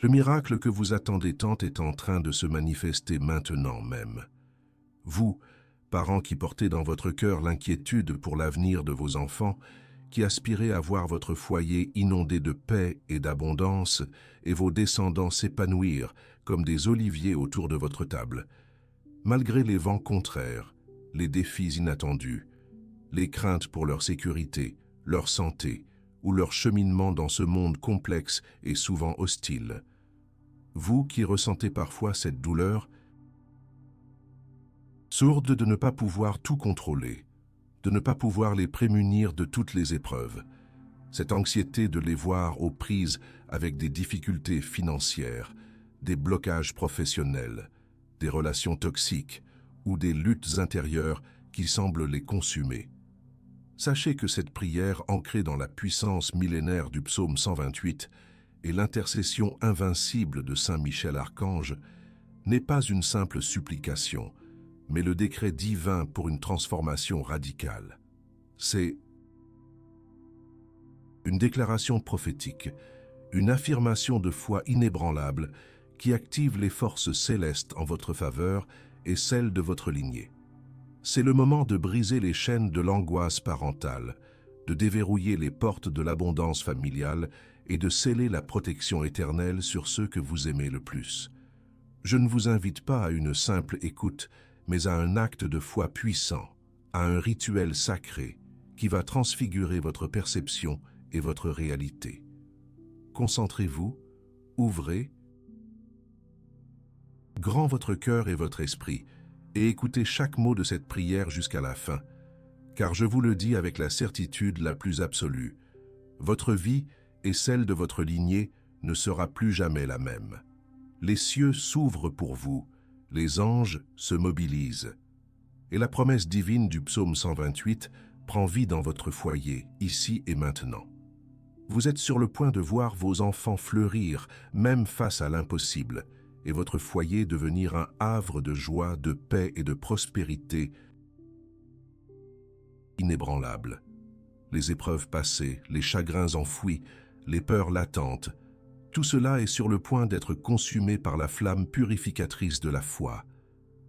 Le miracle que vous attendez tant est en train de se manifester maintenant même. Vous, parents qui portez dans votre cœur l'inquiétude pour l'avenir de vos enfants, qui aspirez à voir votre foyer inondé de paix et d'abondance et vos descendants s'épanouir comme des oliviers autour de votre table. Malgré les vents contraires, les défis inattendus, les craintes pour leur sécurité, leur santé ou leur cheminement dans ce monde complexe et souvent hostile. Vous qui ressentez parfois cette douleur, sourde de ne pas pouvoir tout contrôler, de ne pas pouvoir les prémunir de toutes les épreuves, cette anxiété de les voir aux prises avec des difficultés financières, des blocages professionnels, des relations toxiques ou des luttes intérieures qui semblent les consumer. Sachez que cette prière ancrée dans la puissance millénaire du psaume 128 et l'intercession invincible de Saint Michel Archange n'est pas une simple supplication, mais le décret divin pour une transformation radicale. C'est une déclaration prophétique, une affirmation de foi inébranlable qui active les forces célestes en votre faveur et celles de votre lignée. C'est le moment de briser les chaînes de l'angoisse parentale, de déverrouiller les portes de l'abondance familiale et de sceller la protection éternelle sur ceux que vous aimez le plus. Je ne vous invite pas à une simple écoute, mais à un acte de foi puissant, à un rituel sacré qui va transfigurer votre perception et votre réalité. Concentrez-vous, ouvrez grand votre cœur et votre esprit, et écoutez chaque mot de cette prière jusqu'à la fin, car je vous le dis avec la certitude la plus absolue, votre vie et celle de votre lignée ne sera plus jamais la même. Les cieux s'ouvrent pour vous, les anges se mobilisent, et la promesse divine du psaume 128 prend vie dans votre foyer, ici et maintenant. Vous êtes sur le point de voir vos enfants fleurir, même face à l'impossible, et votre foyer devenir un havre de joie, de paix et de prospérité inébranlable. Les épreuves passées, les chagrins enfouis, les peurs latentes, tout cela est sur le point d'être consumé par la flamme purificatrice de la foi.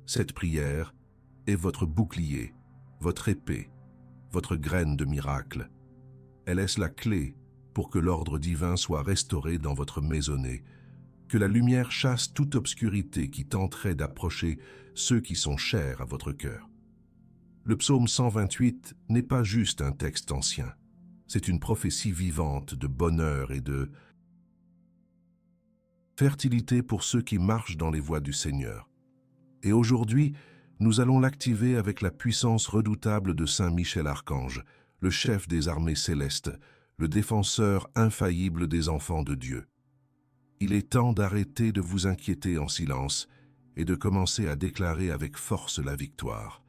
Cette prière est votre bouclier, votre épée, votre graine de miracle. Elle est la clé pour que l'ordre divin soit restauré dans votre maisonnée, que la lumière chasse toute obscurité qui tenterait d'approcher ceux qui sont chers à votre cœur. Le psaume 128 n'est pas juste un texte ancien, c'est une prophétie vivante de bonheur et de fertilité pour ceux qui marchent dans les voies du Seigneur. Et aujourd'hui, nous allons l'activer avec la puissance redoutable de Saint Michel Archange, le chef des armées célestes, le défenseur infaillible des enfants de Dieu. Il est temps d'arrêter de vous inquiéter en silence et de commencer à déclarer avec force la victoire.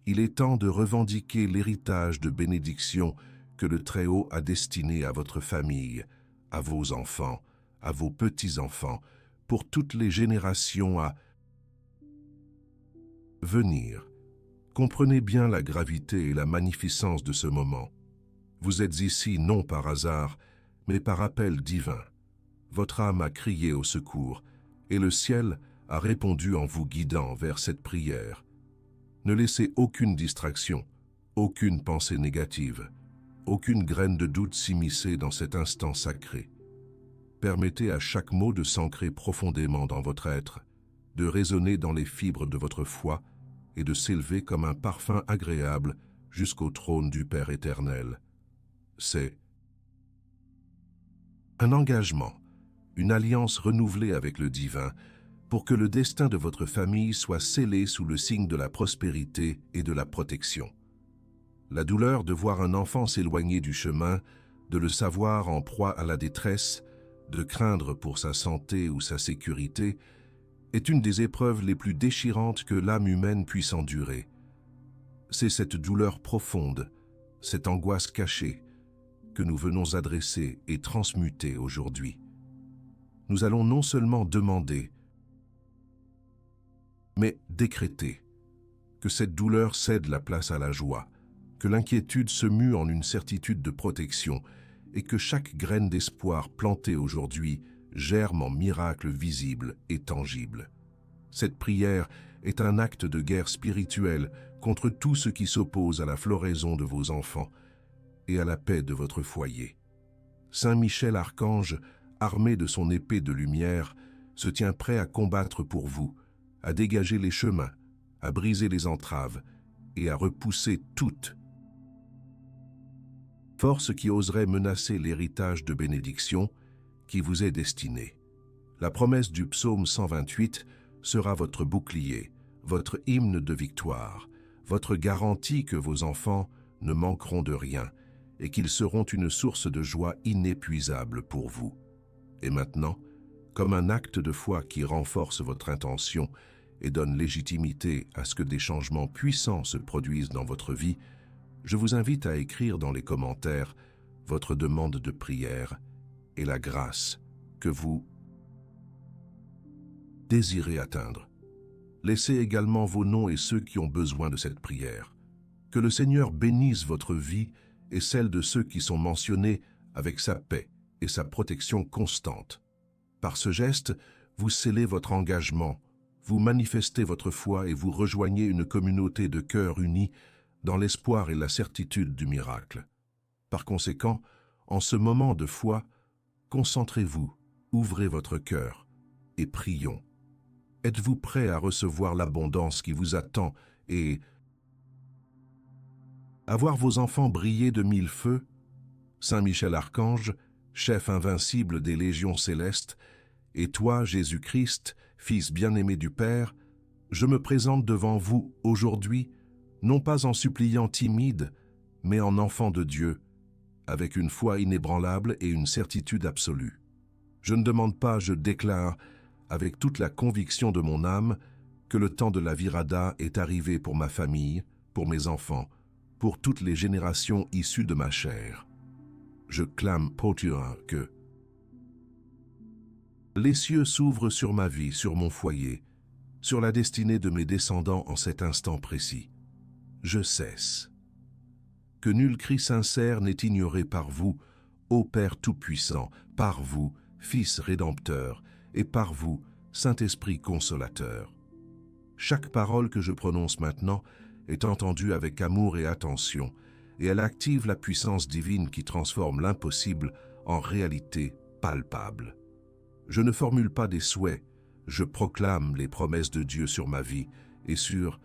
Il est temps de revendiquer l'héritage de bénédiction que le Très-Haut a destiné à votre famille, à vos enfants, à vos petits-enfants, pour toutes les générations à venir. Comprenez bien la gravité et la magnificence de ce moment. Vous êtes ici non par hasard, mais par appel divin. Votre âme a crié au secours, et le ciel a répondu en vous guidant vers cette prière. Ne laissez aucune distraction, aucune pensée négative, aucune graine de doute s'immiscer dans cet instant sacré. Permettez à chaque mot de s'ancrer profondément dans votre être, de résonner dans les fibres de votre foi et de s'élever comme un parfum agréable jusqu'au trône du Père éternel. C'est un engagement, une alliance renouvelée avec le divin, pour que le destin de votre famille soit scellé sous le signe de la prospérité et de la protection. La douleur de voir un enfant s'éloigner du chemin, de le savoir en proie à la détresse, de craindre pour sa santé ou sa sécurité, est une des épreuves les plus déchirantes que l'âme humaine puisse endurer. C'est cette douleur profonde, cette angoisse cachée, que nous venons adresser et transmuter aujourd'hui. Nous allons non seulement demander, mais décréter que cette douleur cède la place à la joie, que l'inquiétude se mue en une certitude de protection et que chaque graine d'espoir plantée aujourd'hui germe en miracles visibles et tangibles. Cette prière est un acte de guerre spirituelle contre tout ce qui s'oppose à la floraison de vos enfants et à la paix de votre foyer. Saint Michel Archange, armé de son épée de lumière, se tient prêt à combattre pour vous, à dégager les chemins, à briser les entraves et à repousser toute force qui oserait menacer l'héritage de bénédiction qui vous est destiné. La promesse du psaume 128 sera votre bouclier, votre hymne de victoire, votre garantie que vos enfants ne manqueront de rien et qu'ils seront une source de joie inépuisable pour vous. Et maintenant, comme un acte de foi qui renforce votre intention et donne légitimité à ce que des changements puissants se produisent dans votre vie, je vous invite à écrire dans les commentaires votre demande de prière et la grâce que vous désirez atteindre. Laissez également vos noms et ceux qui ont besoin de cette prière. Que le Seigneur bénisse votre vie et celle de ceux qui sont mentionnés avec sa paix et sa protection constante. Par ce geste, vous scellez votre engagement, vous manifestez votre foi et vous rejoignez une communauté de cœurs unis dans l'espoir et la certitude du miracle. Par conséquent, en ce moment de foi, concentrez-vous, ouvrez votre cœur et prions. Êtes-vous prêt à recevoir l'abondance qui vous attend et à voir vos enfants briller de mille feux? Saint Michel Archange, chef invincible des légions célestes, et toi, Jésus-Christ, Fils bien-aimé du Père, je me présente devant vous aujourd'hui, non pas en suppliant timide, mais en enfant de Dieu, avec une foi inébranlable et une certitude absolue. Je ne demande pas, je déclare, avec toute la conviction de mon âme, que le temps de la Virada est arrivé pour ma famille, pour mes enfants, pour toutes les générations issues de ma chair. Je clame Potura que les cieux s'ouvrent sur ma vie, sur mon foyer, sur la destinée de mes descendants en cet instant précis. Je cesse. Que nul cri sincère n'est ignoré par vous, ô Père Tout-Puissant, par vous, Fils Rédempteur, et par vous, Saint-Esprit Consolateur. Chaque parole que je prononce maintenant est entendue avec amour et attention, et elle active la puissance divine qui transforme l'impossible en réalité palpable. Je ne formule pas des souhaits, je proclame les promesses de Dieu sur ma vie et sur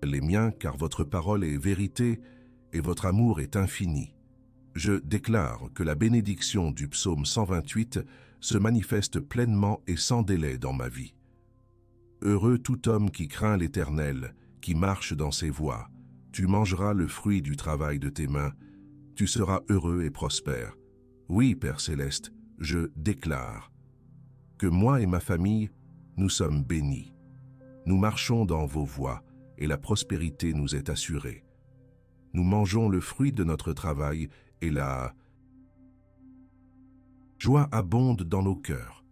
les miens, car votre parole est vérité et votre amour est infini. Je déclare que la bénédiction du psaume 128 se manifeste pleinement et sans délai dans ma vie. Heureux tout homme qui craint l'Éternel, qui marche dans ses voies. Tu mangeras le fruit du travail de tes mains. Tu seras heureux et prospère. Oui, Père Céleste, je déclare que moi et ma famille, nous sommes bénis. Nous marchons dans vos voies et la prospérité nous est assurée. Nous mangeons le fruit de notre travail et la joie abonde dans nos cœurs.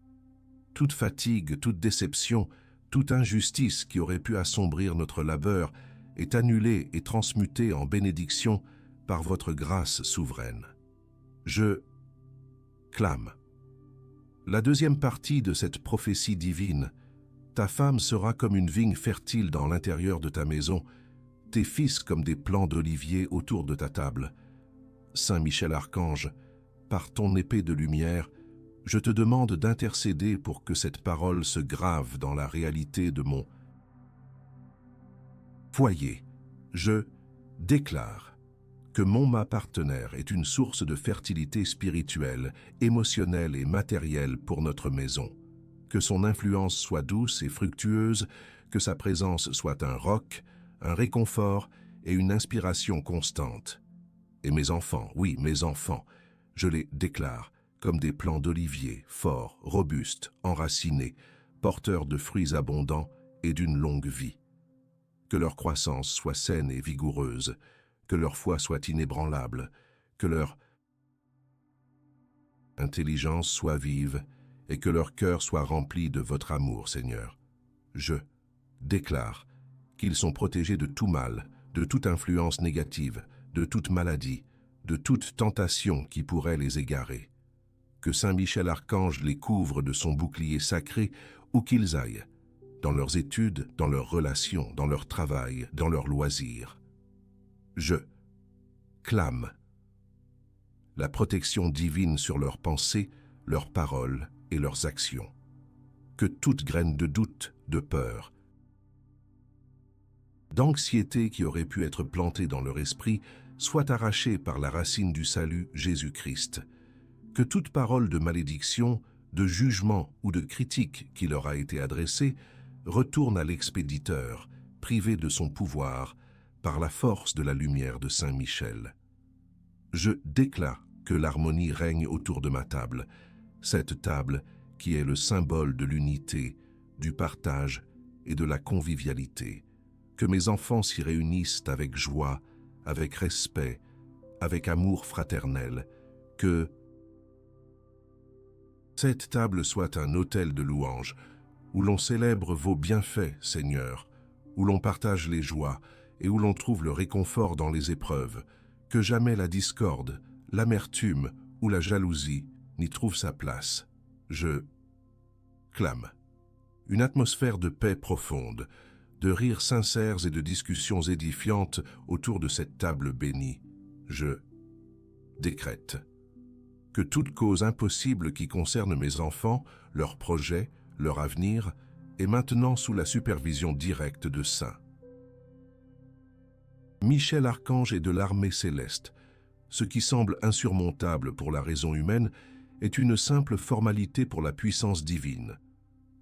Toute fatigue, toute déception, toute injustice qui aurait pu assombrir notre labeur est annulée et transmutée en bénédiction par votre grâce souveraine. Je clame. La deuxième partie de cette prophétie divine, ta femme sera comme une vigne fertile dans l'intérieur de ta maison, tes fils comme des plants d'olivier autour de ta table. Saint Michel Archange, par ton épée de lumière, je te demande d'intercéder pour que cette parole se grave dans la réalité de mon foyer. Je déclare que mon partenaire est une source de fertilité spirituelle, émotionnelle et matérielle pour notre maison. Que son influence soit douce et fructueuse, que sa présence soit un roc, un réconfort et une inspiration constante. Et mes enfants, oui, mes enfants, je les déclare comme des plants d'olivier, forts, robustes, enracinés, porteurs de fruits abondants et d'une longue vie. Que leur croissance soit saine et vigoureuse, que leur foi soit inébranlable, que leur intelligence soit vive et que leur cœur soit rempli de votre amour, Seigneur. Je déclare qu'ils sont protégés de tout mal, de toute influence négative, de toute maladie, de toute tentation qui pourrait les égarer. que Saint Michel Archange les couvre de son bouclier sacré où qu'ils aillent, dans leurs études, dans leurs relations, dans leur travail, dans leurs loisirs. Je clame la protection divine sur leurs pensées, leurs paroles et leurs actions. Que toute graine de doute, de peur, d'anxiété qui aurait pu être plantée dans leur esprit soit arrachée par la racine du salut, Jésus-Christ. Que toute parole de malédiction, de jugement ou de critique qui leur a été adressée retourne à l'expéditeur, privé de son pouvoir, par la force de la lumière de Saint Michel. Je déclare que l'harmonie règne autour de ma table, cette table qui est le symbole de l'unité, du partage et de la convivialité. Que mes enfants s'y réunissent avec joie, avec respect, avec amour fraternel, que cette table soit un autel de louange, où l'on célèbre vos bienfaits, Seigneur, où l'on partage les joies et où l'on trouve le réconfort dans les épreuves, que jamais la discorde, l'amertume ou la jalousie n'y trouve sa place. Je clame une atmosphère de paix profonde, de rires sincères et de discussions édifiantes autour de cette table bénie. Je décrète que toute cause impossible qui concerne mes enfants, leurs projets, leur avenir, est maintenant sous la supervision directe de Saint Michel Archange et de l'armée céleste. Ce qui semble insurmontable pour la raison humaine est une simple formalité pour la puissance divine.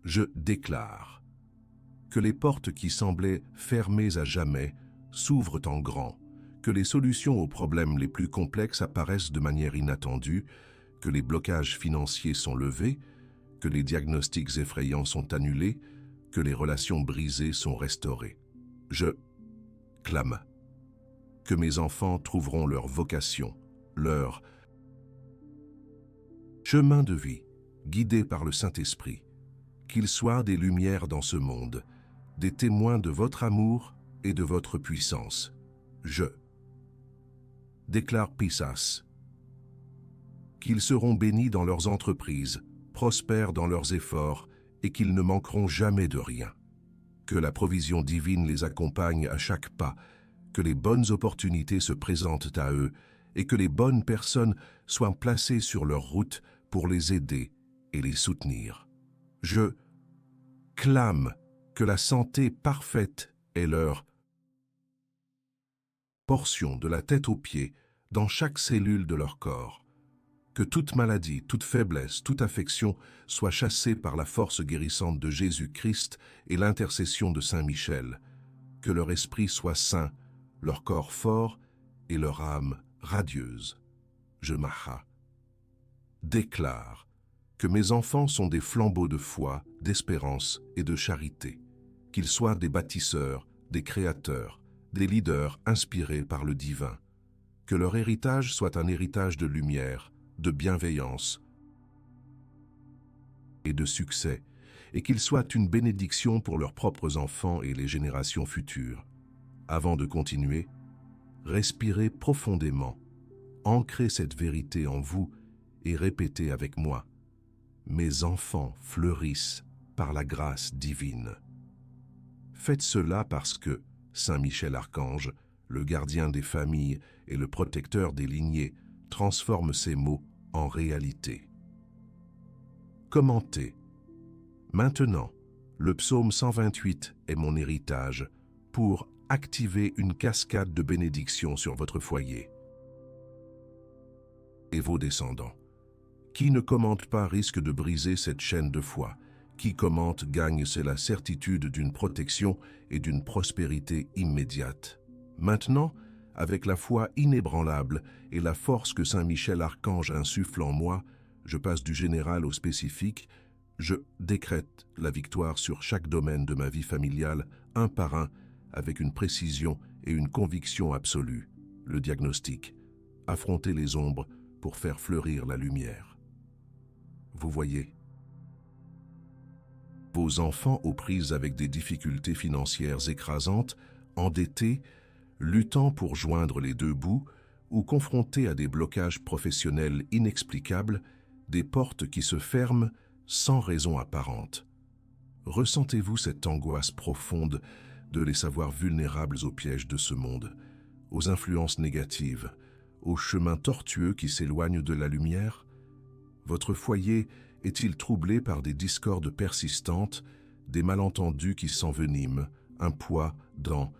Je déclare que les portes qui semblaient fermées à jamais s'ouvrent en grand, que les solutions aux problèmes les plus complexes apparaissent de manière inattendue, que les blocages financiers sont levés, que les diagnostics effrayants sont annulés, que les relations brisées sont restaurées. Je clame que mes enfants trouveront leur vocation, leur chemin de vie, guidé par le Saint-Esprit, qu'ils soient des lumières dans ce monde, des témoins de votre amour et de votre puissance. Je déclare Pisas, qu'ils seront bénis dans leurs entreprises, prospères dans leurs efforts et qu'ils ne manqueront jamais de rien. Que la provision divine les accompagne à chaque pas, que les bonnes opportunités se présentent à eux et que les bonnes personnes soient placées sur leur route pour les aider et les soutenir. Je clame que la santé parfaite est leur portion de la tête aux pieds dans chaque cellule de leur corps. Que toute maladie, toute faiblesse, toute affection soit chassée par la force guérissante de Jésus-Christ et l'intercession de Saint Michel. Que leur esprit soit sain, leur corps fort et leur âme radieuse. Je déclare que mes enfants sont des flambeaux de foi, d'espérance et de charité, qu'ils soient des bâtisseurs, des créateurs, des leaders inspirés par le divin, que leur héritage soit un héritage de lumière, de bienveillance et de succès, et qu'ils soient une bénédiction pour leurs propres enfants et les générations futures. Avant de continuer, respirez profondément, ancrez cette vérité en vous et répétez avec moi. Mes enfants fleurissent par la grâce divine. Faites cela parce que Saint Michel Archange, le gardien des familles et le protecteur des lignées, transforme ces mots en réalité. Commentez. Maintenant, le psaume 128 est mon héritage pour activer une cascade de bénédictions sur votre foyer et vos descendants. Qui ne commente pas risque de briser cette chaîne de foi. Qui commente gagne, c'est la certitude d'une protection et d'une prospérité immédiate. Maintenant, avec la foi inébranlable et la force que Saint Michel Archange insuffle en moi, je passe du général au spécifique, je décrète la victoire sur chaque domaine de ma vie familiale, un par un, avec une précision et une conviction absolue. Le diagnostic. Affronter les ombres pour faire fleurir la lumière. Vous voyez, vos enfants aux prises avec des difficultés financières écrasantes, endettés, luttant pour joindre les deux bouts ou confrontés à des blocages professionnels inexplicables, des portes qui se ferment sans raison apparente. Ressentez-vous cette angoisse profonde de les savoir vulnérables aux pièges de ce monde, aux influences négatives, aux chemins tortueux qui s'éloignent de la lumière? Votre foyer est-il troublé par des discordes persistantes, des malentendus qui s'enveniment, un poids dans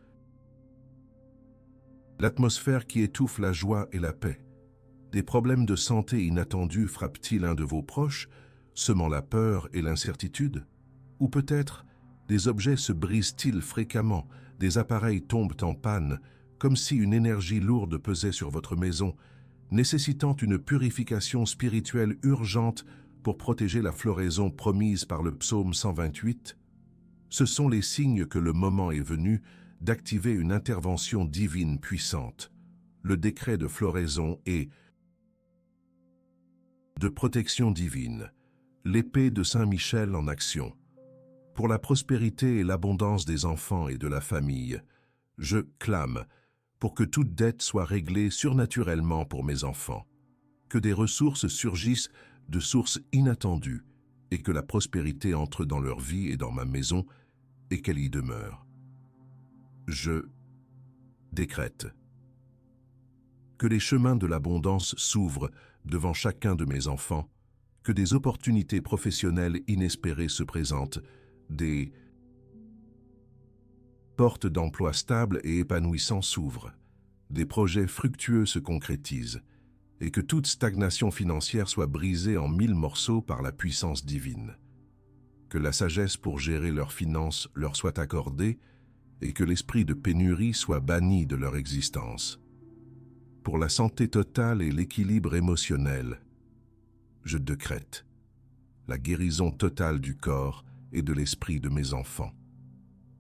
l'atmosphère qui étouffe la joie et la paix? Des problèmes de santé inattendus frappent-ils un de vos proches, semant la peur et l'incertitude? Ou peut-être des objets se brisent-ils fréquemment, des appareils tombent en panne, comme si une énergie lourde pesait sur votre maison, nécessitant une purification spirituelle urgente pour protéger la floraison promise par le psaume 128? Ce sont les signes que le moment est venu d'activer une intervention divine puissante. Le décret de floraison et de protection divine, l'épée de Saint Michel en action. Pour la prospérité et l'abondance des enfants et de la famille, je clame pour que toute dette soit réglée surnaturellement pour mes enfants, que des ressources surgissent de sources inattendues et que la prospérité entre dans leur vie et dans ma maison et qu'elle y demeure. Je décrète que les chemins de l'abondance s'ouvrent devant chacun de mes enfants, que des opportunités professionnelles inespérées se présentent, des portes d'emploi stables et épanouissants s'ouvrent, des projets fructueux se concrétisent, et que toute stagnation financière soit brisée en 1000 morceaux par la puissance divine. Que la sagesse pour gérer leurs finances leur soit accordée, et que l'esprit de pénurie soit banni de leur existence. Pour la santé totale et l'équilibre émotionnel, je décrète la guérison totale du corps et de l'esprit de mes enfants.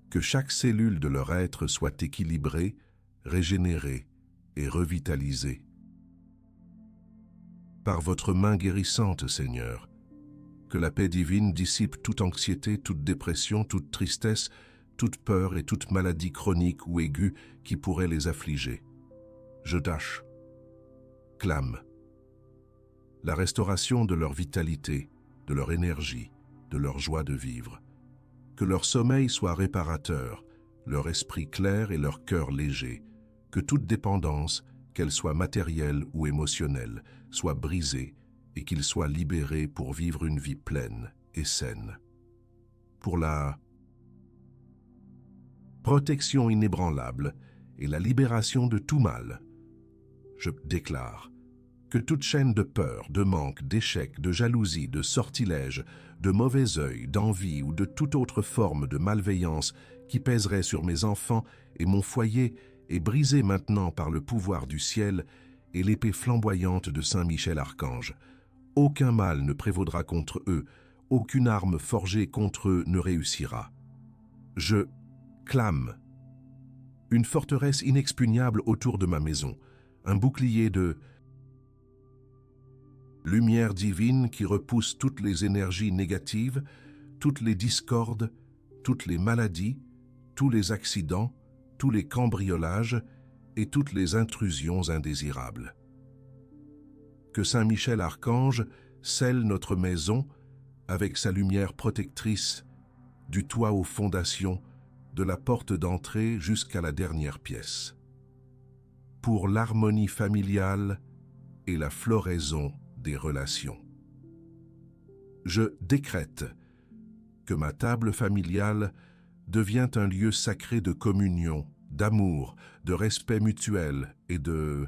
Que chaque cellule de leur être soit équilibrée, régénérée et revitalisée. Par votre main guérissante, Seigneur, que la paix divine dissipe toute anxiété, toute dépression, toute tristesse, toute peur et toute maladie chronique ou aiguë qui pourrait les affliger. Je clame la restauration de leur vitalité, de leur énergie, de leur joie de vivre. Que leur sommeil soit réparateur, leur esprit clair et leur cœur léger. Que toute dépendance, qu'elle soit matérielle ou émotionnelle, soit brisée et qu'ils soient libérés pour vivre une vie pleine et saine. Pour la protection inébranlable et la libération de tout mal, je déclare que toute chaîne de peur, de manque, d'échec, de jalousie, de sortilège, de mauvais œil, d'envie ou de toute autre forme de malveillance qui pèserait sur mes enfants et mon foyer est brisée maintenant par le pouvoir du ciel et l'épée flamboyante de Saint Michel Archange. Aucun mal ne prévaudra contre eux, aucune arme forgée contre eux ne réussira. Je clame une forteresse inexpugnable autour de ma maison, un bouclier de lumière divine qui repousse toutes les énergies négatives, toutes les discordes, toutes les maladies, tous les accidents, tous les cambriolages et toutes les intrusions indésirables. Que Saint Michel Archange scelle notre maison avec sa lumière protectrice du toit aux fondations, de la porte d'entrée jusqu'à la dernière pièce. Pour l'harmonie familiale et la floraison des relations. Je décrète que ma table familiale devient un lieu sacré de communion, d'amour, de respect mutuel et de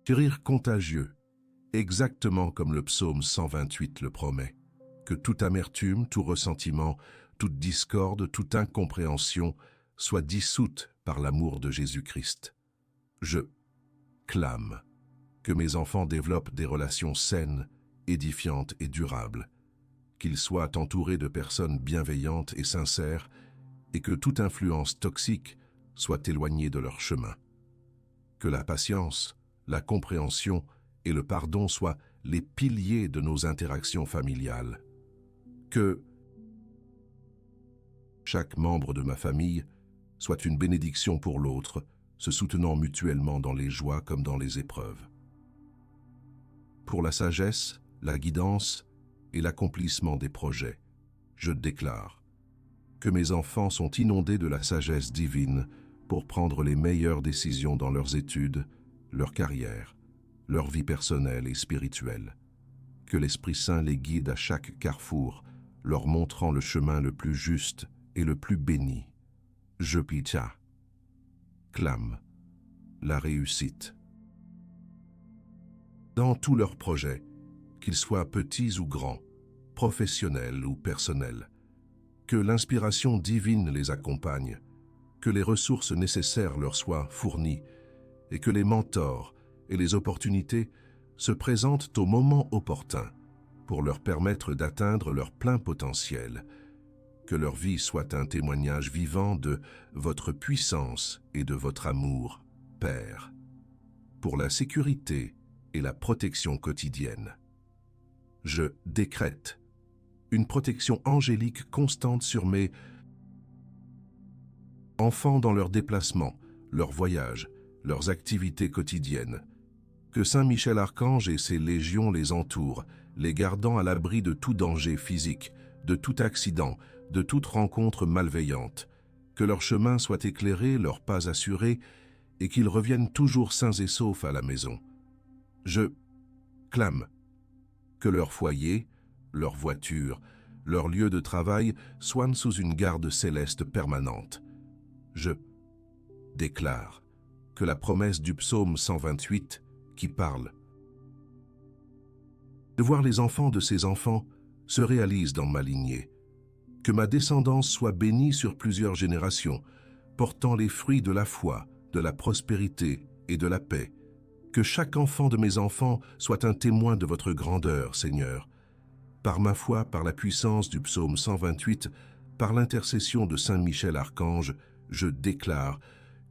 rire contagieux, exactement comme le psaume 128 le promet. Que toute amertume, tout ressentiment, toute discorde, toute incompréhension soit dissoute par l'amour de Jésus-Christ. Je clame que mes enfants développent des relations saines, édifiantes et durables, qu'ils soient entourés de personnes bienveillantes et sincères et que toute influence toxique soit éloignée de leur chemin. Que la patience, la compréhension et le pardon soient les piliers de nos interactions familiales. Que chaque membre de ma famille soit une bénédiction pour l'autre, se soutenant mutuellement dans les joies comme dans les épreuves. pour la sagesse, la guidance et l'accomplissement des projets. Je déclare que mes enfants sont inondés de la sagesse divine pour prendre les meilleures décisions dans leurs études, leur carrière, leur vie personnelle et spirituelle. Que l'Esprit Saint les guide à chaque carrefour, leur montrant le chemin le plus juste et le plus béni. Je pitié, clame la réussite. Dans tous leurs projets, qu'ils soient petits ou grands, professionnels ou personnels, que l'inspiration divine les accompagne, que les ressources nécessaires leur soient fournies et que les mentors et les opportunités se présentent au moment opportun pour leur permettre d'atteindre leur plein potentiel, que leur vie soit un témoignage vivant de votre puissance et de votre amour, Père, pour la sécurité et la protection quotidienne. Je décrète une protection angélique constante sur mes enfants dans leurs déplacements, leurs voyages, leurs activités quotidiennes. Que Saint Michel Archange et ses légions les entourent, les gardant à l'abri de tout danger physique, de tout accident, de toute rencontre malveillante. Que leur chemin soit éclairé, leurs pas assurés, et qu'ils reviennent toujours sains et saufs à la maison. Je clame que leur foyer, leur voiture, leur lieu de travail soient sous une garde céleste permanente. Je déclare que la promesse du psaume 128 qui parle de voir les enfants de ses enfants se réalise dans ma lignée, que ma descendance soit bénie sur plusieurs générations, portant les fruits de la foi, de la prospérité et de la paix, que chaque enfant de mes enfants soit un témoin de votre grandeur, Seigneur. Par ma foi, par la puissance du psaume 128, par l'intercession de Saint Michel Archange, je déclare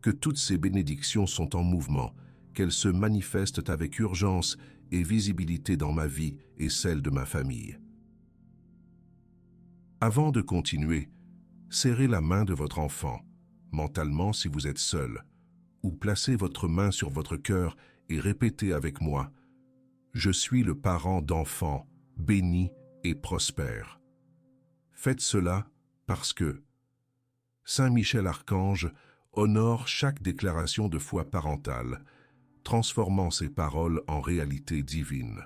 que toutes ces bénédictions sont en mouvement, qu'elles se manifestent avec urgence et visibilité dans ma vie et celle de ma famille. Avant de continuer, serrez la main de votre enfant, mentalement si vous êtes seul, ou placez votre main sur votre cœur et répétez avec moi « Je suis le parent d'enfant, béni et prospère ». Faites cela parce que Saint Michel Archange honore chaque déclaration de foi parentale, transformant ces paroles en réalité divine.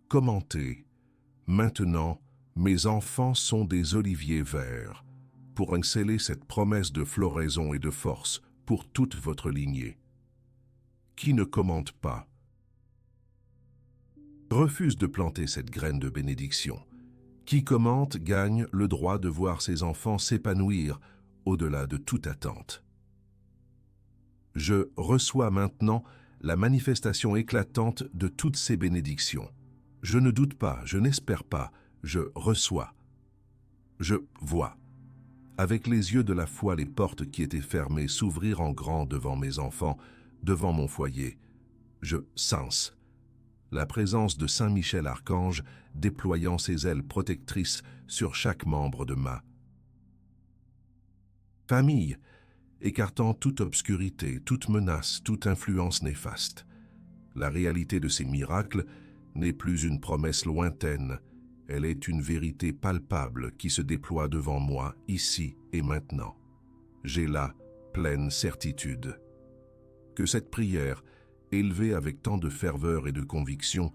Commentez. Maintenant, mes enfants sont des oliviers verts, pour sceller cette promesse de floraison et de force pour toute votre lignée. Qui ne commente pas refuse de planter cette graine de bénédiction. Qui commente gagne le droit de voir ses enfants s'épanouir au-delà de toute attente. Je reçois maintenant la manifestation éclatante de toutes ces bénédictions. Je ne doute pas, je n'espère pas, je reçois. Je vois. Avec les yeux de la foi, les portes qui étaient fermées s'ouvrir en grand devant mes enfants, devant mon foyer. Je sens la présence de Saint Michel Archange déployant ses ailes protectrices sur chaque membre de ma famille, écartant toute obscurité, toute menace, toute influence néfaste. La réalité de ces miracles n'est plus une promesse lointaine, elle est une vérité palpable qui se déploie devant moi, ici et maintenant. J'ai la pleine certitude que cette prière, élevée avec tant de ferveur et de conviction,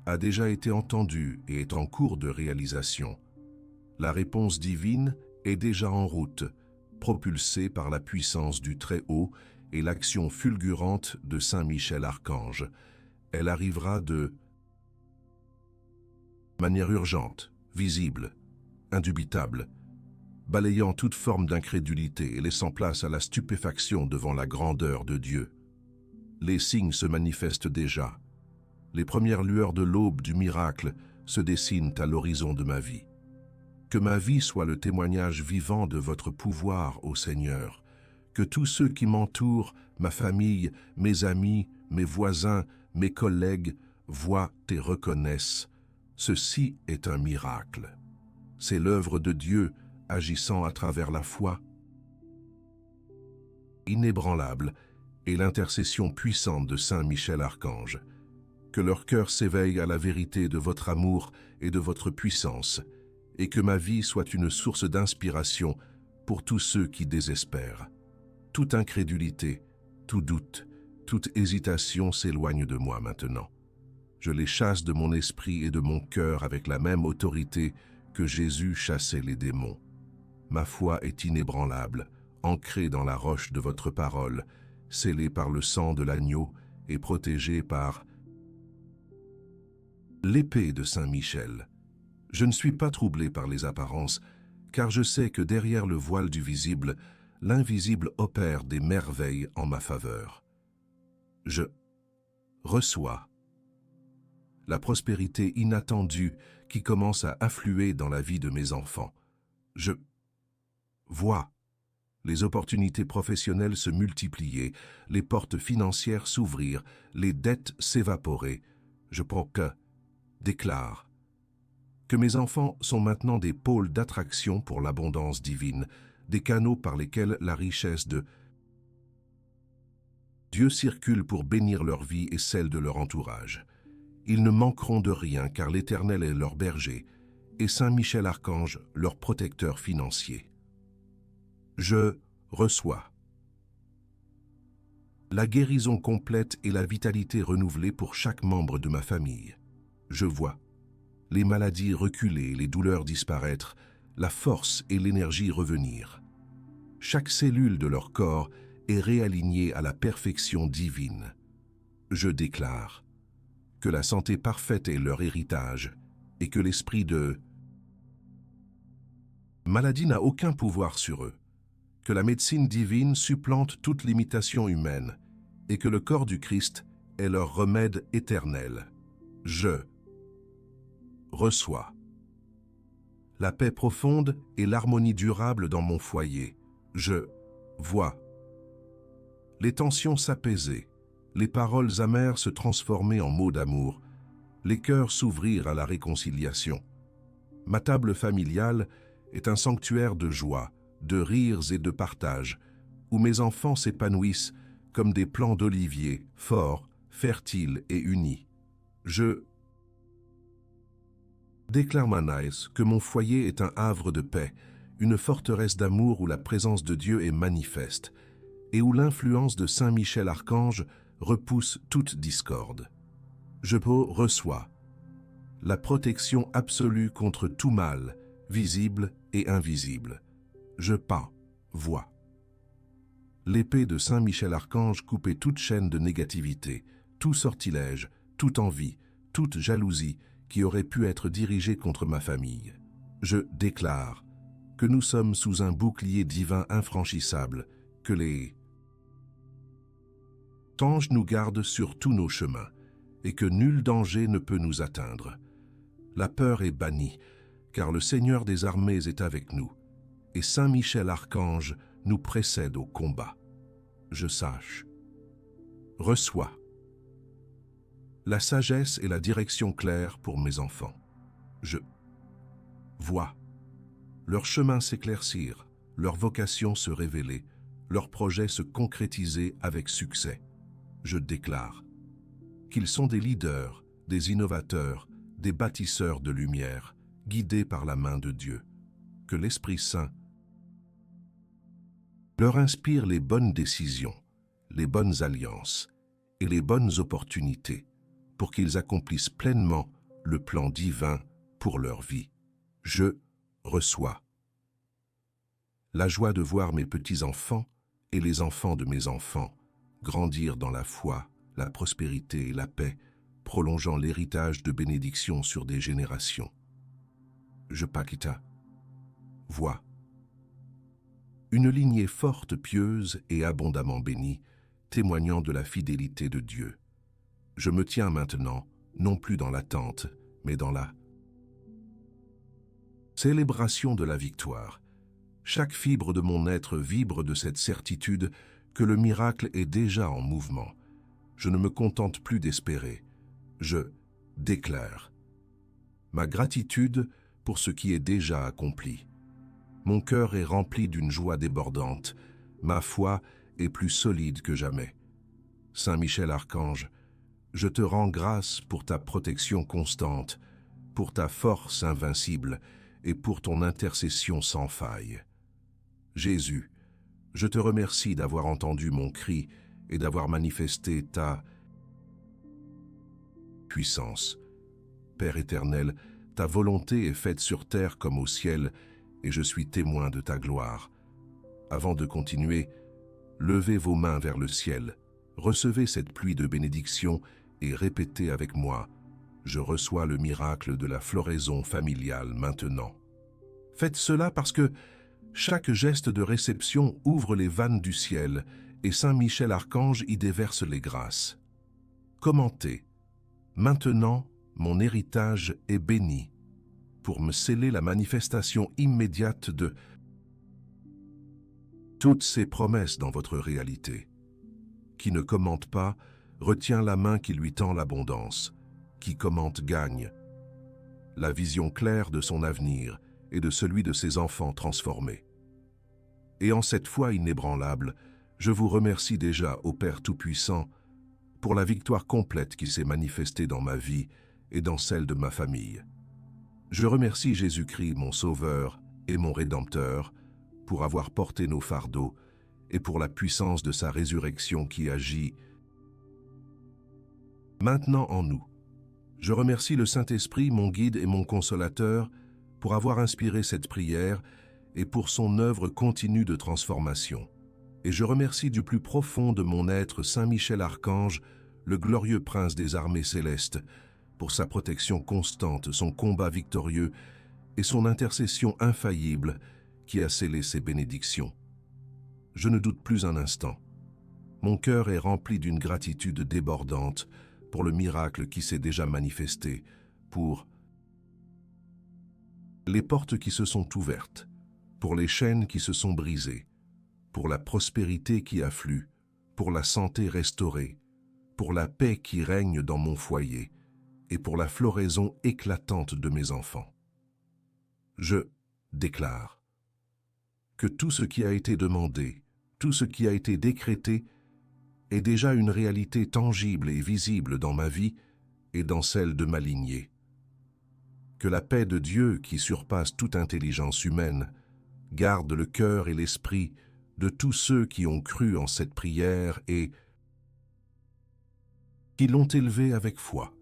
a déjà été entendue et est en cours de réalisation. La réponse divine est déjà en route, propulsée par la puissance du Très-Haut et l'action fulgurante de Saint Michel Archange. Elle arrivera de manière urgente, visible, indubitable, balayant toute forme d'incrédulité et laissant place à la stupéfaction devant la grandeur de Dieu. Les signes se manifestent déjà. Les premières lueurs de l'aube du miracle se dessinent à l'horizon de ma vie. Que ma vie soit le témoignage vivant de votre pouvoir, ô Seigneur. Que tous ceux qui m'entourent, ma famille, mes amis, mes voisins, mes collègues, voient et reconnaissent. Ceci est un miracle. C'est l'œuvre de Dieu agissant à travers la foi inébranlable et l'intercession puissante de Saint Michel Archange. que leur cœur s'éveille à la vérité de votre amour et de votre puissance, et que ma vie soit une source d'inspiration pour tous ceux qui désespèrent. Toute incrédulité, tout doute, toute hésitation s'éloigne de moi maintenant. Je les chasse de mon esprit et de mon cœur avec la même autorité que Jésus chassait les démons. Ma foi est inébranlable, ancrée dans la roche de votre parole, scellée par le sang de l'agneau et protégée par l'épée de Saint Michel. Je ne suis pas troublé par les apparences, car je sais que derrière le voile du visible, l'invisible opère des merveilles en ma faveur. Je reçois la prospérité inattendue qui commence à affluer dans la vie de mes enfants. Je vois les opportunités professionnelles se multiplier, les portes financières s'ouvrir, les dettes s'évaporer. Je déclare que mes enfants sont maintenant des pôles d'attraction pour l'abondance divine, des canaux par lesquels la richesse de Dieu circule pour bénir leur vie et celle de leur entourage. Ils ne manqueront de rien car l'Éternel est leur berger et Saint Michel Archange leur protecteur financier. Je reçois la guérison complète et la vitalité renouvelée pour chaque membre de ma famille. Je vois les maladies reculer, les douleurs disparaître, la force et l'énergie revenir. Chaque cellule de leur corps est réalignée à la perfection divine. Je déclare que la santé parfaite est leur héritage et que l'esprit de maladie n'a aucun pouvoir sur eux, que la médecine divine supplante toute limitation humaine et que le corps du Christ est leur remède éternel. Je reçois la paix profonde et l'harmonie durable dans mon foyer. Je vois les tensions s'apaiser, les paroles amères se transformer en mots d'amour, les cœurs s'ouvrir à la réconciliation. Ma table familiale est un sanctuaire de joie, de rires et de partage, où mes enfants s'épanouissent comme des plants d'olivier, forts, fertiles et unis. Je déclare Manaïs que mon foyer est un havre de paix, une forteresse d'amour où la présence de Dieu est manifeste et où l'influence de Saint Michel Archange repousse toute discorde. Je reçois la protection absolue contre tout mal, visible et invisible. Je vois l'épée de Saint Michel Archange couper toute chaîne de négativité, tout sortilège, toute envie, toute jalousie qui aurait pu être dirigée contre ma famille. Je déclare que nous sommes sous un bouclier divin infranchissable, que les anges nous gardent sur tous nos chemins et que nul danger ne peut nous atteindre. La peur est bannie, car le Seigneur des armées est avec nous, et Saint Michel Archange nous précède au combat. Je reçois la sagesse et la direction claire pour mes enfants. Je vois leur chemin s'éclaircir, leur vocation se révéler, leurs projets se concrétiser avec succès. Je déclare qu'ils sont des leaders, des innovateurs, des bâtisseurs de lumière, guidés par la main de Dieu, que l'Esprit Saint leur inspire les bonnes décisions, les bonnes alliances et les bonnes opportunités pour qu'ils accomplissent pleinement le plan divin pour leur vie. Je reçois la joie de voir mes petits-enfants et les enfants de mes enfants grandir dans la foi, la prospérité et la paix, prolongeant l'héritage de bénédictions sur des générations. Je vois une lignée forte, pieuse et abondamment bénie, témoignant de la fidélité de Dieu. Je me tiens maintenant, non plus dans l'attente, mais dans la célébration de la victoire. Chaque fibre de mon être vibre de cette certitude que le miracle est déjà en mouvement. Je ne me contente plus d'espérer. Je déclare ma gratitude pour ce qui est déjà accompli. Mon cœur est rempli d'une joie débordante. Ma foi est plus solide que jamais. Saint Michel Archange, Je te rends grâce pour ta protection constante, pour ta force invincible et pour ton intercession sans faille. Jésus, je te remercie d'avoir entendu mon cri et d'avoir manifesté ta puissance. Père éternel, ta volonté est faite sur terre comme au ciel, et je suis témoin de ta gloire. Avant de continuer, levez vos mains vers le ciel, recevez cette pluie de bénédiction et répétez avec moi: je reçois le miracle de la floraison familiale maintenant. Faites cela parce que chaque geste de réception ouvre les vannes du ciel et Saint Michel Archange y déverse les grâces. Commentez: maintenant, mon héritage est béni, pour me sceller la manifestation immédiate de toutes ces promesses dans votre réalité. Qui ne commente pas, retient la main qui lui tend l'abondance. Qui commente gagne la vision claire de son avenir et de celui de ses enfants transformés. Et en cette foi inébranlable, je vous remercie déjà, ô Père Tout-Puissant, pour la victoire complète qui s'est manifestée dans ma vie et dans celle de ma famille. Je remercie Jésus-Christ, mon Sauveur et mon Rédempteur, pour avoir porté nos fardeaux et pour la puissance de sa résurrection qui agit maintenant en nous. Je remercie le Saint-Esprit, mon guide et mon consolateur, pour avoir inspiré cette prière et pour son œuvre continue de transformation. Et je remercie du plus profond de mon être Saint Michel Archange, le glorieux prince des armées célestes, pour sa protection constante, son combat victorieux et son intercession infaillible qui a scellé ses bénédictions. Je ne doute plus un instant. Mon cœur est rempli d'une gratitude débordante pour le miracle qui s'est déjà manifesté, pour les portes qui se sont ouvertes, pour les chaînes qui se sont brisées, pour la prospérité qui afflue, pour la santé restaurée, pour la paix qui règne dans mon foyer et pour la floraison éclatante de mes enfants. Je déclare que tout ce qui a été demandé, tout ce qui a été décrété est déjà une réalité tangible et visible dans ma vie et dans celle de ma lignée. Que la paix de Dieu, qui surpasse toute intelligence humaine, garde le cœur et l'esprit de tous ceux qui ont cru en cette prière et qui l'ont élevée avec foi.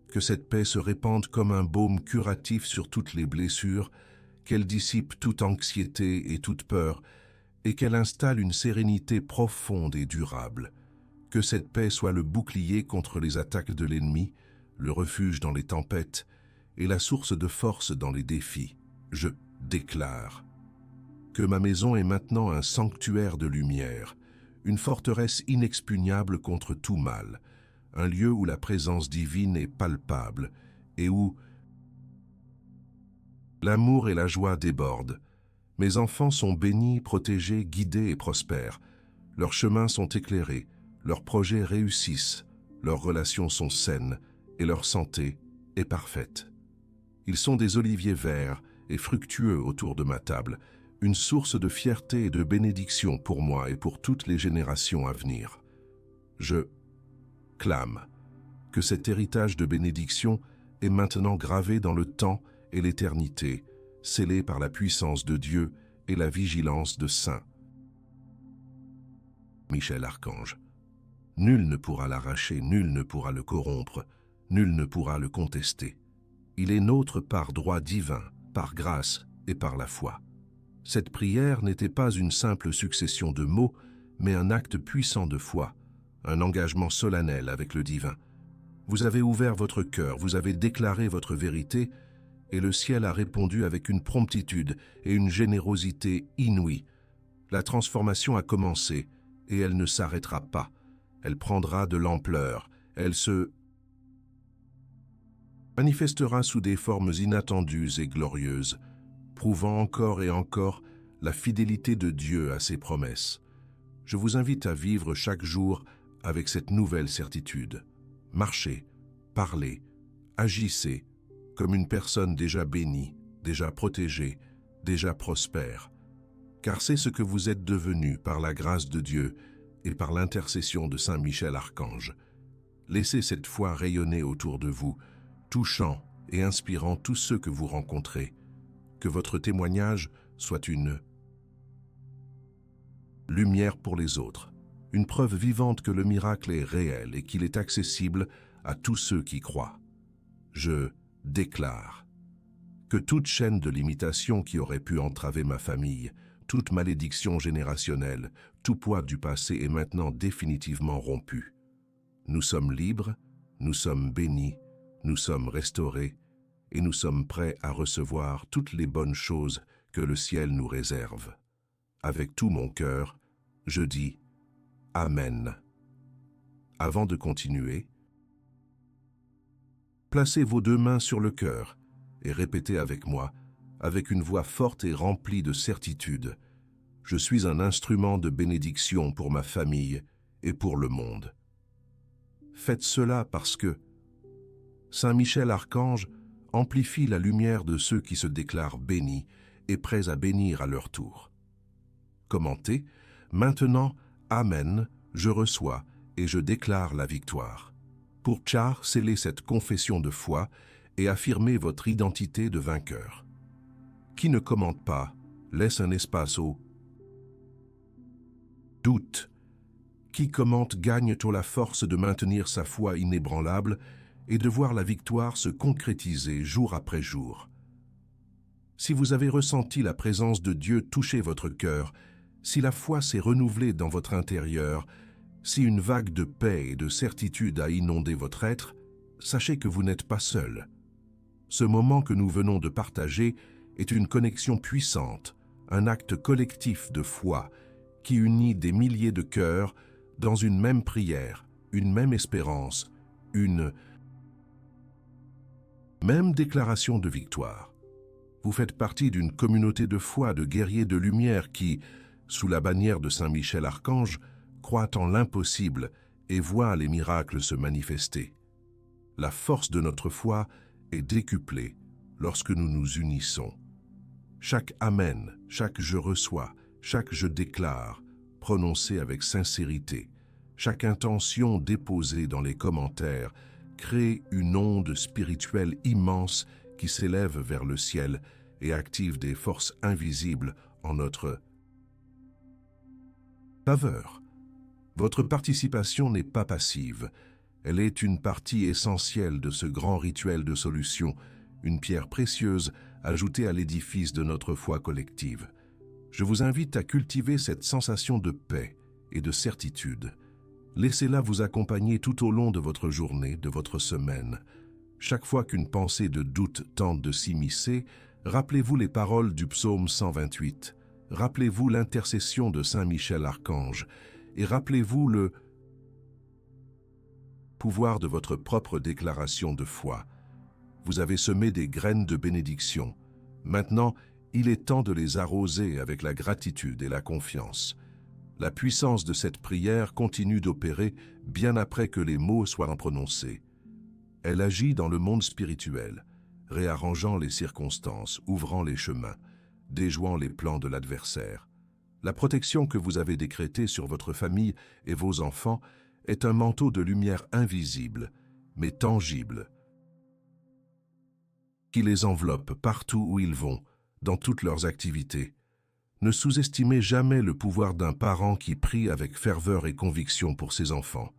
Que cette paix se répande comme un baume curatif sur toutes les blessures, qu'elle dissipe toute anxiété et toute peur, et qu'elle installe une sérénité profonde et durable. Que cette paix soit le bouclier contre les attaques de l'ennemi, le refuge dans les tempêtes et la source de force dans les défis. Je déclare que ma maison est maintenant un sanctuaire de lumière, une forteresse inexpugnable contre tout mal, un lieu où la présence divine est palpable et où l'amour et la joie débordent. Mes enfants sont bénis, protégés, guidés et prospères. Leurs chemins sont éclairés, leurs projets réussissent, leurs relations sont saines et leur santé est parfaite. Ils sont des oliviers verts et fructueux autour de ma table, une source de fierté et de bénédiction pour moi et pour toutes les générations à venir. Je clame que cet héritage de bénédiction est maintenant gravé dans le temps et l'éternité, scellé par la puissance de Dieu et la vigilance de Saint Michel Archange. Nul ne pourra l'arracher, nul ne pourra le corrompre, nul ne pourra le contester. Il est nôtre par droit divin, par grâce et par la foi. Cette prière n'était pas une simple succession de mots, mais un acte puissant de foi, un engagement solennel avec le divin. Vous avez ouvert votre cœur, vous avez déclaré votre vérité, et le ciel a répondu avec une promptitude et une générosité inouïe. La transformation a commencé, et elle ne s'arrêtera pas. Elle prendra de l'ampleur, elle se manifestera sous des formes inattendues et glorieuses, prouvant encore et encore la fidélité de Dieu à ses promesses. Je vous invite à vivre chaque jour avec cette nouvelle certitude. Marchez, parlez, agissez comme une personne déjà bénie, déjà protégée, déjà prospère. Car c'est ce que vous êtes devenu par la grâce de Dieu et par l'intercession de Saint Michel Archange. Laissez cette foi rayonner autour de vous, touchant et inspirant tous ceux que vous rencontrez. Que votre témoignage soit une lumière pour les autres, une preuve vivante que le miracle est réel et qu'il est accessible à tous ceux qui croient. Je déclare que toute chaîne de limitation qui aurait pu entraver ma famille, toute malédiction générationnelle, tout poids du passé est maintenant définitivement rompu. Nous sommes libres, nous sommes bénis, nous sommes restaurés et nous sommes prêts à recevoir toutes les bonnes choses que le ciel nous réserve. Avec tout mon cœur, je dis Amen. Avant de continuer, placez vos 2 mains sur le cœur et répétez avec moi, avec une voix forte et remplie de certitude, « Je suis un instrument de bénédiction pour ma famille et pour le monde. » Faites cela parce que Saint Michel Archange amplifie la lumière de ceux qui se déclarent bénis et prêts à bénir à leur tour. Commentez, maintenant, Amen, je reçois et je déclare la victoire. Pour Char, scellez cette confession de foi et affirmez votre identité de vainqueur. Qui ne commente pas, laisse un espace au doute. Qui commente gagne la force de maintenir sa foi inébranlable et de voir la victoire se concrétiser jour après jour. Si vous avez ressenti la présence de Dieu toucher votre cœur, si la foi s'est renouvelée dans votre intérieur, si une vague de paix et de certitude a inondé votre être, sachez que vous n'êtes pas seul. Ce moment que nous venons de partager est une connexion puissante, un acte collectif de foi qui unit des milliers de cœurs dans une même prière, une même espérance, une même déclaration de victoire. Vous faites partie d'une communauté de foi, de guerriers de lumière qui, sous la bannière de Saint Michel Archange, croient en l'impossible et voient les miracles se manifester. La force de notre foi est décuplée lorsque nous nous unissons. Chaque Amen, chaque je reçois, chaque je déclare, prononcé avec sincérité, chaque intention déposée dans les commentaires, crée une onde spirituelle immense qui s'élève vers le ciel et active des forces invisibles en notre faveur. Votre participation n'est pas passive, elle est une partie essentielle de ce grand rituel de solution, une pierre précieuse ajoutée à l'édifice de notre foi collective. Je vous invite à cultiver cette sensation de paix et de certitude. Laissez-la vous accompagner tout au long de votre journée, de votre semaine. Chaque fois qu'une pensée de doute tente de s'immiscer, rappelez-vous les paroles du psaume 128. Rappelez-vous l'intercession de Saint Michel Archange et rappelez-vous le pouvoir de votre propre déclaration de foi. Vous avez semé des graines de bénédiction. Maintenant, il est temps de les arroser avec la gratitude et la confiance. La puissance de cette prière continue d'opérer bien après que les mots soient prononcés. Elle agit dans le monde spirituel, réarrangeant les circonstances, ouvrant les chemins, déjouant les plans de l'adversaire. La protection que vous avez décrétée sur votre famille et vos enfants est un manteau de lumière invisible, mais tangible, qui les enveloppe partout où ils vont, dans toutes leurs activités. Ne sous-estimez jamais le pouvoir d'un parent qui prie avec ferveur et conviction pour ses enfants.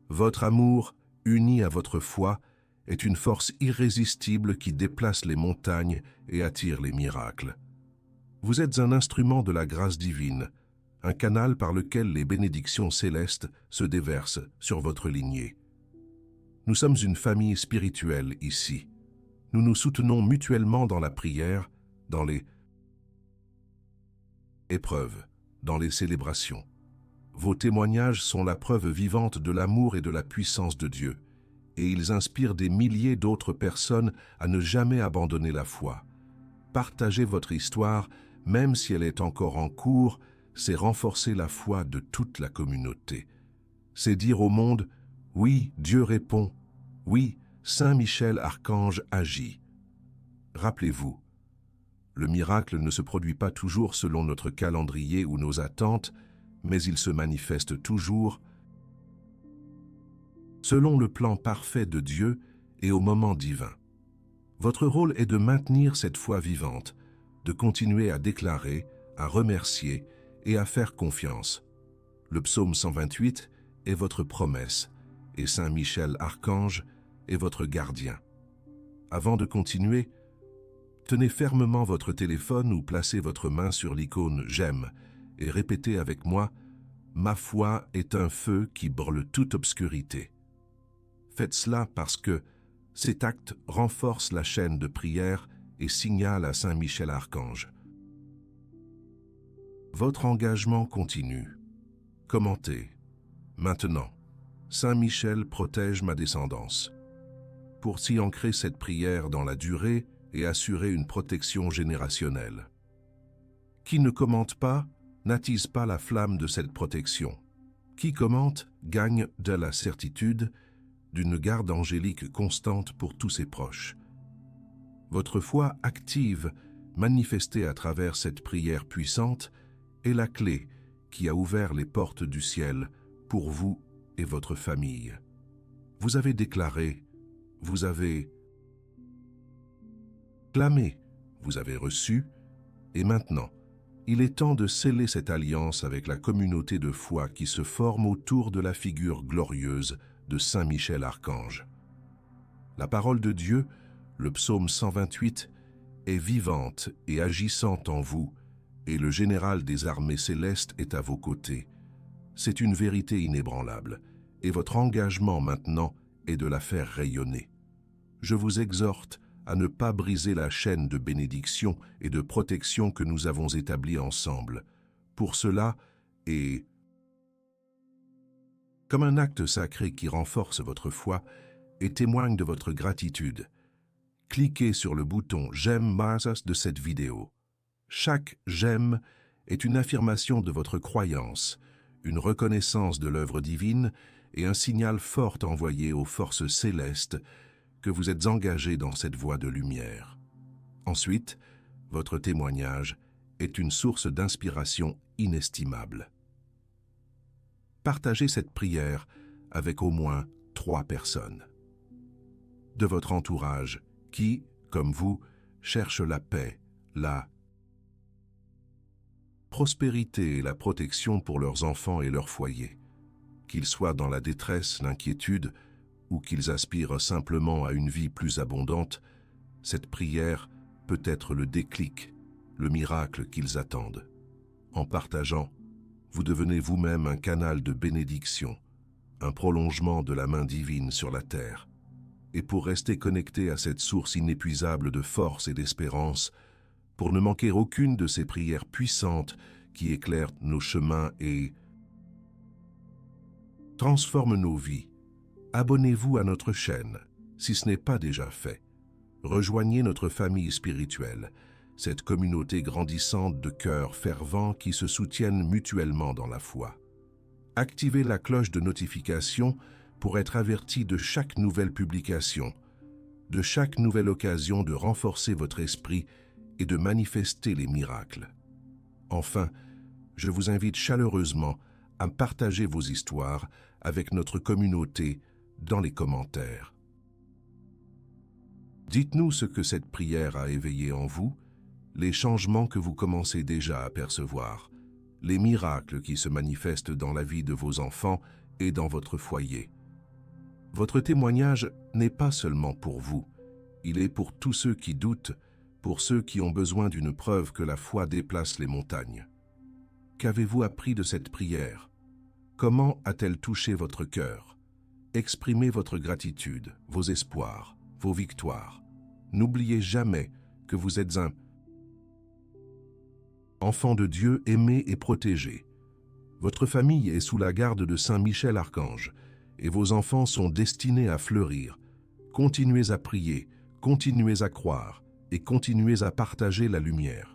Votre amour, uni à votre foi, est une force irrésistible qui déplace les montagnes et attire les miracles. Vous êtes un instrument de la grâce divine, un canal par lequel les bénédictions célestes se déversent sur votre lignée. Nous sommes une famille spirituelle ici. Nous nous soutenons mutuellement dans la prière, dans les épreuves, dans les célébrations. Vos témoignages sont la preuve vivante de l'amour et de la puissance de Dieu, et ils inspirent des milliers d'autres personnes à ne jamais abandonner la foi. Partager votre histoire, même si elle est encore en cours, c'est renforcer la foi de toute la communauté. C'est dire au monde, oui, Dieu répond, oui, Saint Michel Archange agit. Rappelez-vous, le miracle ne se produit pas toujours selon notre calendrier ou nos attentes, mais il se manifeste toujours selon le plan parfait de Dieu et au moment divin. Votre rôle est de maintenir cette foi vivante, de continuer à déclarer, à remercier et à faire confiance. Le psaume 128 est votre promesse, et Saint Michel Archange est votre gardien. Avant de continuer, tenez fermement votre téléphone ou placez votre main sur l'icône « J'aime » et répétez avec moi « Ma foi est un feu qui brûle toute obscurité ». Faites cela parce que cet acte renforce la chaîne de prière et signale à Saint Michel Archange. Votre engagement continue. Commentez. Maintenant, Saint Michel protège ma descendance. Pour s'y ancrer cette prière dans la durée et assurer une protection générationnelle. Qui ne commente pas, n'attise pas la flamme de cette protection. Qui commente gagne de la certitude d'une garde angélique constante pour tous ses proches. Votre foi active, manifestée à travers cette prière puissante, est la clé qui a ouvert les portes du ciel pour vous et votre famille. Vous avez déclaré, vous avez clamé, vous avez reçu, et maintenant, il est temps de sceller cette alliance avec la communauté de foi qui se forme autour de la figure glorieuse de Saint Michel Archange. La parole de Dieu, le psaume 128, est vivante et agissante en vous, et le général des armées célestes est à vos côtés. C'est une vérité inébranlable, et votre engagement maintenant est de la faire rayonner. Je vous exhorte à ne pas briser la chaîne de bénédiction et de protection que nous avons établie ensemble. Pour cela, et comme un acte sacré qui renforce votre foi et témoigne de votre gratitude, cliquez sur le bouton « J'aime » de cette vidéo. Chaque « J'aime » est une affirmation de votre croyance, une reconnaissance de l'œuvre divine et un signal fort envoyé aux forces célestes que vous êtes engagé dans cette voie de lumière. Ensuite, votre témoignage est une source d'inspiration inestimable. Partagez cette prière avec au moins 3 personnes de votre entourage qui, comme vous, cherchent la paix, la prospérité et la protection pour leurs enfants et leur foyer. Qu'ils soient dans la détresse, l'inquiétude, ou qu'ils aspirent simplement à une vie plus abondante, cette prière peut être le déclic, le miracle qu'ils attendent. En partageant, vous devenez vous-même un canal de bénédiction, un prolongement de la main divine sur la terre. Et pour rester connecté à cette source inépuisable de force et d'espérance, pour ne manquer aucune de ces prières puissantes qui éclairent nos chemins et transforment nos vies, abonnez-vous à notre chaîne, si ce n'est pas déjà fait. Rejoignez notre famille spirituelle, cette communauté grandissante de cœurs fervents qui se soutiennent mutuellement dans la foi. Activez la cloche de notification pour être averti de chaque nouvelle publication, de chaque nouvelle occasion de renforcer votre esprit et de manifester les miracles. Enfin, je vous invite chaleureusement à partager vos histoires avec notre communauté dans les commentaires. Dites-nous ce que cette prière a éveillé en vous, les changements que vous commencez déjà à percevoir, les miracles qui se manifestent dans la vie de vos enfants et dans votre foyer. Votre témoignage n'est pas seulement pour vous, il est pour tous ceux qui doutent, pour ceux qui ont besoin d'une preuve que la foi déplace les montagnes. Qu'avez-vous appris de cette prière? Comment a-t-elle touché votre cœur? Exprimez votre gratitude, vos espoirs, vos victoires. N'oubliez jamais que vous êtes un enfant de Dieu aimé et protégé. Votre famille est sous la garde de Saint Michel Archange et vos enfants sont destinés à fleurir. Continuez à prier, continuez à croire et continuez à partager la lumière.